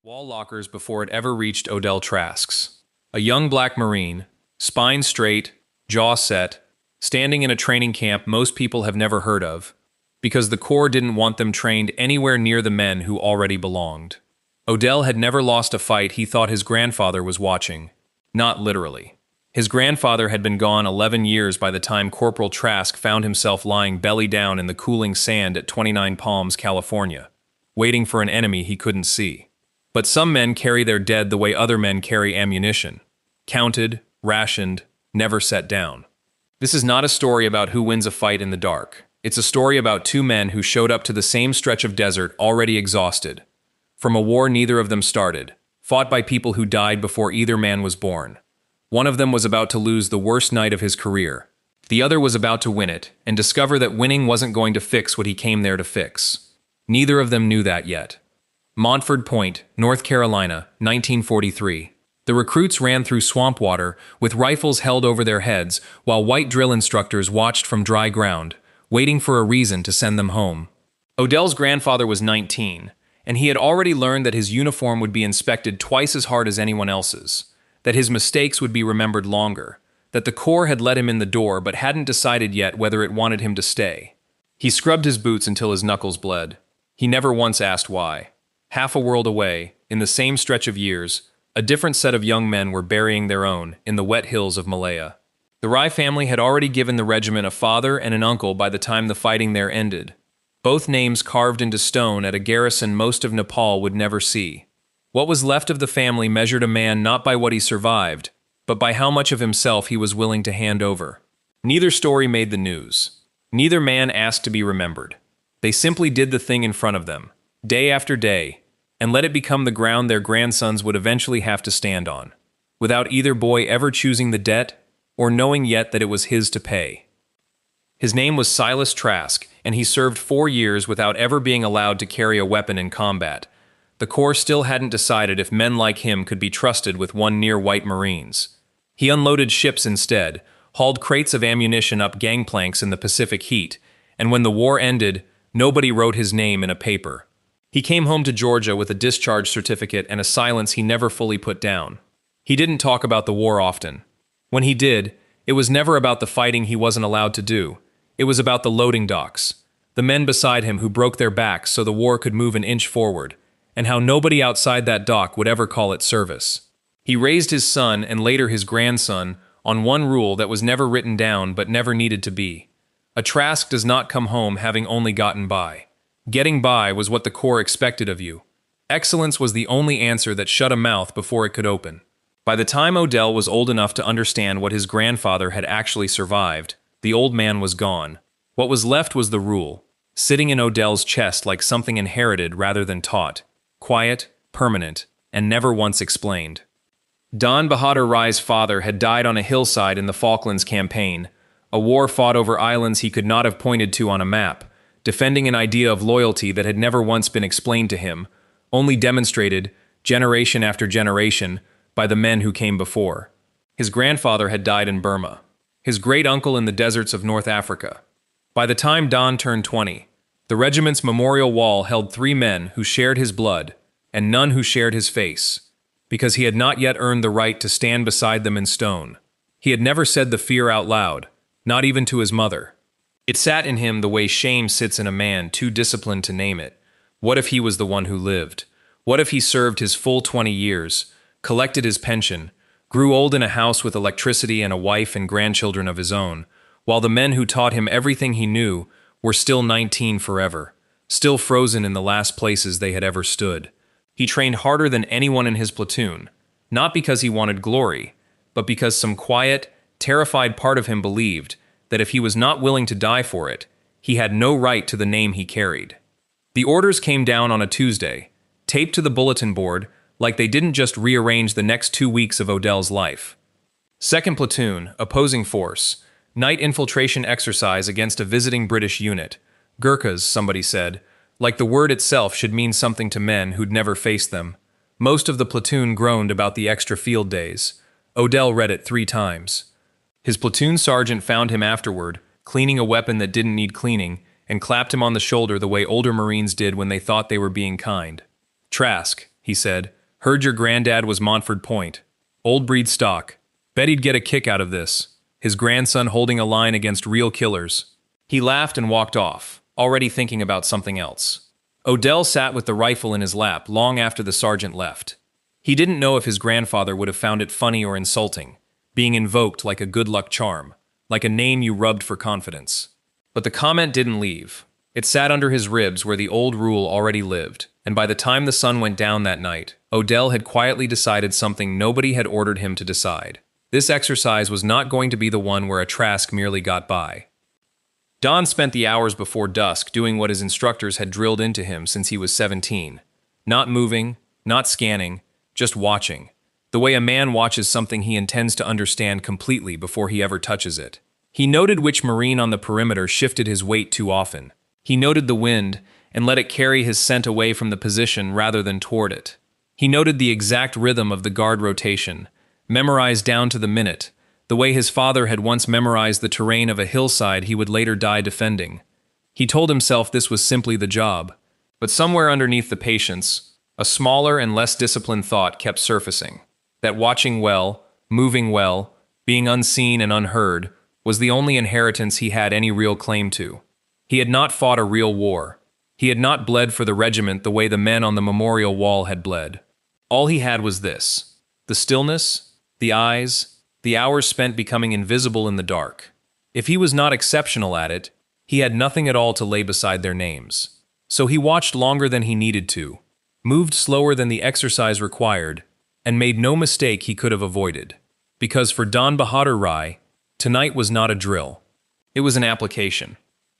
Wall lockers before it ever reached Odell Trask's. A young black Marine, spine straight, jaw set, standing in a training camp most people have never heard of, because the Corps didn't want them trained anywhere near the men who already belonged. Odell had never lost a fight he thought his grandfather was watching. Not literally. His grandfather had been gone 11 years by the time Corporal Trask found himself lying belly down in the cooling sand at 29 Palms, California, waiting for an enemy he couldn't see. But some men carry their dead the way other men carry ammunition. Counted, rationed, never set down. This is not a story about who wins a fight in the dark. It's a story about two men who showed up to the same stretch of desert already exhausted. From a war neither of them started, fought by people who died before either man was born. One of them was about to lose the worst night of his career. The other was about to win it, and discover that winning wasn't going to fix what he came there to fix. Neither of them knew that yet. Montford Point, North Carolina, 1943. The recruits ran through swamp water with rifles held over their heads while white drill instructors watched from dry ground, waiting for a reason to send them home. Odell's grandfather was 19, and he had already learned that his uniform would be inspected twice as hard as anyone else's, that his mistakes would be remembered longer, that the Corps had let him in the door but hadn't decided yet whether it wanted him to stay. He scrubbed his boots until his knuckles bled. He never once asked why. Half a world away, in the same stretch of years, a different set of young men were burying their own in the wet hills of Malaya. The Rai family had already given the regiment a father and an uncle by the time the fighting there ended, both names carved into stone at a garrison most of Nepal would never see. What was left of the family measured a man not by what he survived, but by how much of himself he was willing to hand over. Neither story made the news. Neither man asked to be remembered. They simply did the thing in front of them, day after day, and let it become the ground their grandsons would eventually have to stand on, without either boy ever choosing the debt or knowing yet that it was his to pay. His name was Silas Trask, and he served 4 years without ever being allowed to carry a weapon in combat. The Corps still hadn't decided if men like him could be trusted with one near white Marines. He unloaded ships instead, hauled crates of ammunition up gangplanks in the Pacific heat, and when the war ended, nobody wrote his name in a paper. He came home to Georgia with a discharge certificate and a silence he never fully put down. He didn't talk about the war often. When he did, it was never about the fighting he wasn't allowed to do. It was about the loading docks, the men beside him who broke their backs so the war could move an inch forward, and how nobody outside that dock would ever call it service. He raised his son and later his grandson on one rule that was never written down but never needed to be. A Trask does not come home having only gotten by. Getting by was what the Corps expected of you. Excellence was the only answer that shut a mouth before it could open. By the time Odell was old enough to understand what his grandfather had actually survived, the old man was gone. What was left was the rule, sitting in Odell's chest like something inherited rather than taught, quiet, permanent, and never once explained. Dhan Bahadur Rai's father had died on a hillside in the Falklands campaign, a war fought over islands he could not have pointed to on a map, defending an idea of loyalty that had never once been explained to him, only demonstrated, generation after generation, by the men who came before. His grandfather had died in Burma, his great-uncle in the deserts of North Africa. By the time Dhan turned 20, the regiment's memorial wall held 3 men who shared his blood, and none who shared his face, because he had not yet earned the right to stand beside them in stone. He had never said the fear out loud, not even to his mother. It sat in him the way shame sits in a man too disciplined to name it. What if he was the one who lived? What if he served his full 20 years, collected his pension, grew old in a house with electricity and a wife and grandchildren of his own, while the men who taught him everything he knew were still 19 forever, still frozen in the last places they had ever stood. He trained harder than anyone in his platoon, not because he wanted glory, but because some quiet, terrified part of him believed that if he was not willing to die for it, he had no right to the name he carried. The orders came down on a Tuesday, taped to the bulletin board like they didn't just rearrange the next 2 weeks of Odell's life. 2nd Platoon, Opposing Force, night infiltration exercise against a visiting British unit. Gurkhas, somebody said, like the word itself should mean something to men who'd never faced them. Most of the platoon groaned about the extra field days. Odell read it 3 times. His platoon sergeant found him afterward, cleaning a weapon that didn't need cleaning, and clapped him on the shoulder the way older Marines did when they thought they were being kind. "Trask," he he said. "Heard your granddad was Montford Point. Old breed stock. Bet he'd get a kick out of this. His grandson holding a line against real killers." He laughed and walked off, already thinking about something else. Odell sat with the rifle in his lap long after the sergeant left. He didn't know if his grandfather would have found it funny or insulting, being invoked like a good luck charm, like a name you rubbed for confidence. But the comment didn't leave. It sat under his ribs where the old rule already lived, and by the time the sun went down that night, Odell had quietly decided something nobody had ordered him to decide. This exercise was not going to be the one where a Trask merely got by. Dhan spent the hours before dusk doing what his instructors had drilled into him since he was 17. Not moving, not scanning, just watching. The way a man watches something he intends to understand completely before he ever touches it. He noted which Marine on the perimeter shifted his weight too often. He noted the wind and let it carry his scent away from the position rather than toward it. He noted the exact rhythm of the guard rotation, memorized down to the minute, the way his father had once memorized the terrain of a hillside he would later die defending. He told himself this was simply the job, but somewhere underneath the patience, a smaller and less disciplined thought kept surfacing, that watching well, moving well, being unseen and unheard, was the only inheritance he had any real claim to. He had not fought a real war. He had not bled for the regiment the way the men on the memorial wall had bled. All he had was this: the stillness, the eyes, the hours spent becoming invisible in the dark. If he was not exceptional at it, he had nothing at all to lay beside their names. So he watched longer than he needed to, moved slower than the exercise required, and made no mistake he could have avoided. Because for Dhan Bahadur Rai, tonight was not a drill. It was an application.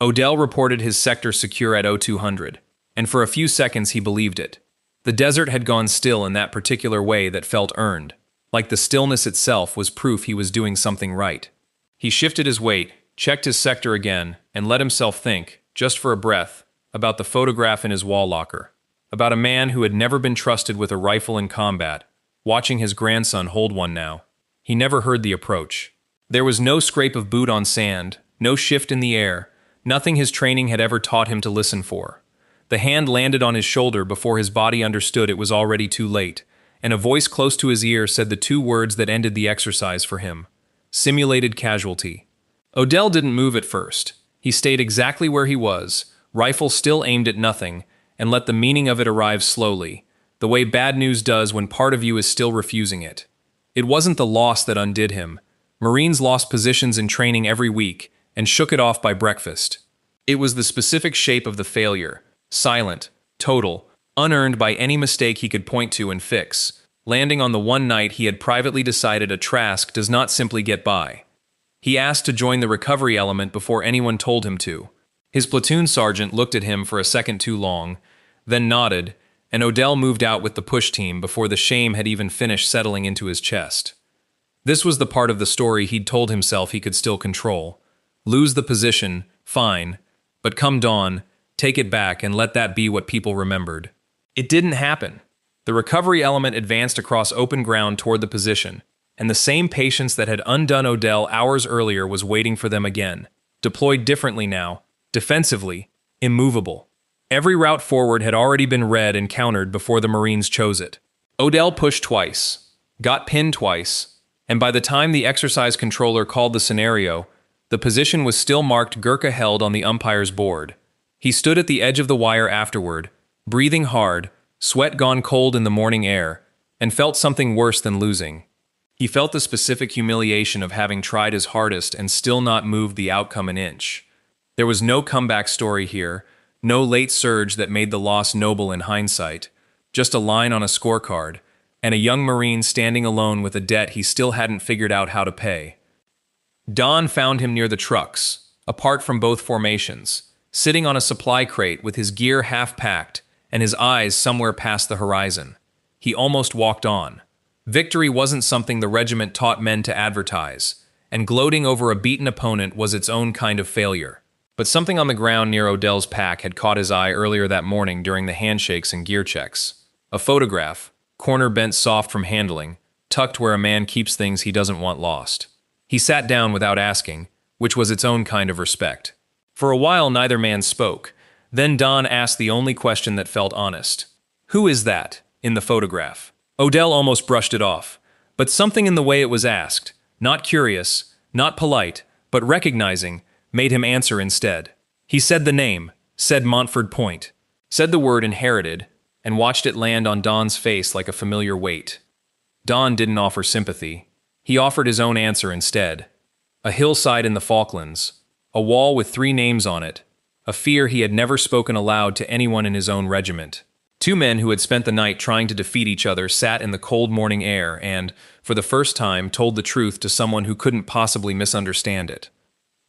Odell reported his sector secure at 0200, and for a few seconds he believed it. The desert had gone still in that particular way that felt earned, like the stillness itself was proof he was doing something right. He shifted his weight, checked his sector again, and let himself think, just for a breath, about the photograph in his wall locker, about a man who had never been trusted with a rifle in combat, watching his grandson hold one now. He never heard the approach. There was no scrape of boot on sand, no shift in the air, nothing his training had ever taught him to listen for. The hand landed on his shoulder before his body understood it was already too late, and a voice close to his ear said the two words that ended the exercise for him: simulated casualty. Odell didn't move at first. He stayed exactly where he was, rifle still aimed at nothing, and let the meaning of it arrive slowly, the way bad news does when part of you is still refusing it. It wasn't the loss that undid him. Marines lost positions in training every week and shook it off by breakfast. It was the specific shape of the failure, silent, total, unearned by any mistake he could point to and fix, landing on the one night he had privately decided a Trask does not simply get by. He asked to join the recovery element before anyone told him to. His platoon sergeant looked at him for a second too long, then nodded, and Odell moved out with the push team before the shame had even finished settling into his chest. This was the part of the story he'd told himself he could still control. Lose the position, fine, but come dawn, take it back and let that be what people remembered. It didn't happen. The recovery element advanced across open ground toward the position, and the same patience that had undone Odell hours earlier was waiting for them again, deployed differently now, defensively, immovable. Every route forward had already been read and countered before the Marines chose it. Odell pushed twice, got pinned twice, and by the time the exercise controller called the scenario, the position was still marked Gurkha held on the umpire's board. He stood at the edge of the wire afterward, breathing hard, sweat gone cold in the morning air, and felt something worse than losing. He felt the specific humiliation of having tried his hardest and still not moved the outcome an inch. There was no comeback story here, no late surge that made the loss noble in hindsight, just a line on a scorecard, and a young Marine standing alone with a debt he still hadn't figured out how to pay. Dhan found him near the trucks, apart from both formations, sitting on a supply crate with his gear half-packed and his eyes somewhere past the horizon. He almost walked on. Victory wasn't something the regiment taught men to advertise, and gloating over a beaten opponent was its own kind of failure. But something on the ground near Odell's pack had caught his eye earlier that morning during the handshakes and gear checks. A photograph, corner bent soft from handling, tucked where a man keeps things he doesn't want lost. He sat down without asking, which was its own kind of respect. For a while neither man spoke. Then Dhan asked the only question that felt honest. "Who is that? in the photograph. Odell almost brushed it off, but something in the way it was asked, not curious, not polite, but recognizing, made him answer instead. He said the name, said Montford Point, said the word inherited, and watched it land on Don's face like a familiar weight. Don didn't offer sympathy. He offered his own answer instead. A hillside in the Falklands, a wall with 3 names on it, a fear he had never spoken aloud to anyone in his own regiment. 2 men who had spent the night trying to defeat each other sat in the cold morning air and, for the first time, told the truth to someone who couldn't possibly misunderstand it.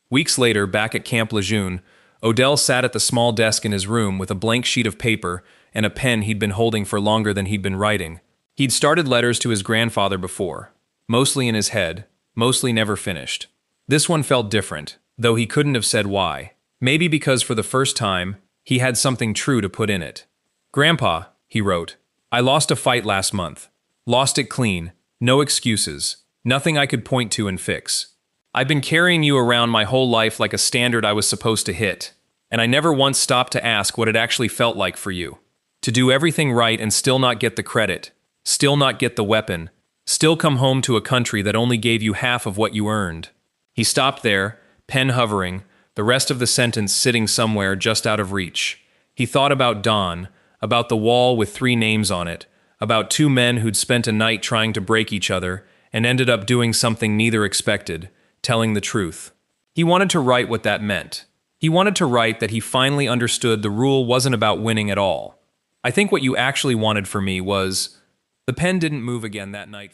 Weeks later, back at Camp Lejeune, Odell sat at the small desk in his room with a blank sheet of paper and a pen he'd been holding for longer than he'd been writing. He'd started letters to his grandfather before, mostly in his head, mostly never finished. This one felt different, though he couldn't have said why. Maybe because for the first time, he had something true to put in it. "Grandpa," he wrote, "I lost a fight last month. Lost it clean. No excuses. Nothing I could point to and fix. I've been carrying you around my whole life like a standard I was supposed to hit, and I never once stopped to ask what it actually felt like for you. To do everything right and still not get the credit, still not get the weapon, still come home to a country that only gave you half of what you earned." He stopped there, pen hovering, the rest of the sentence sitting somewhere just out of reach. He thought about Don, about the wall with 3 names on it, about 2 men who'd spent a night trying to break each other and ended up doing something neither expected, telling the truth. He wanted to write what that meant. He wanted to write that he finally understood the rule wasn't about winning at all. "I think what you actually wanted for me was..." The pen didn't move again that night.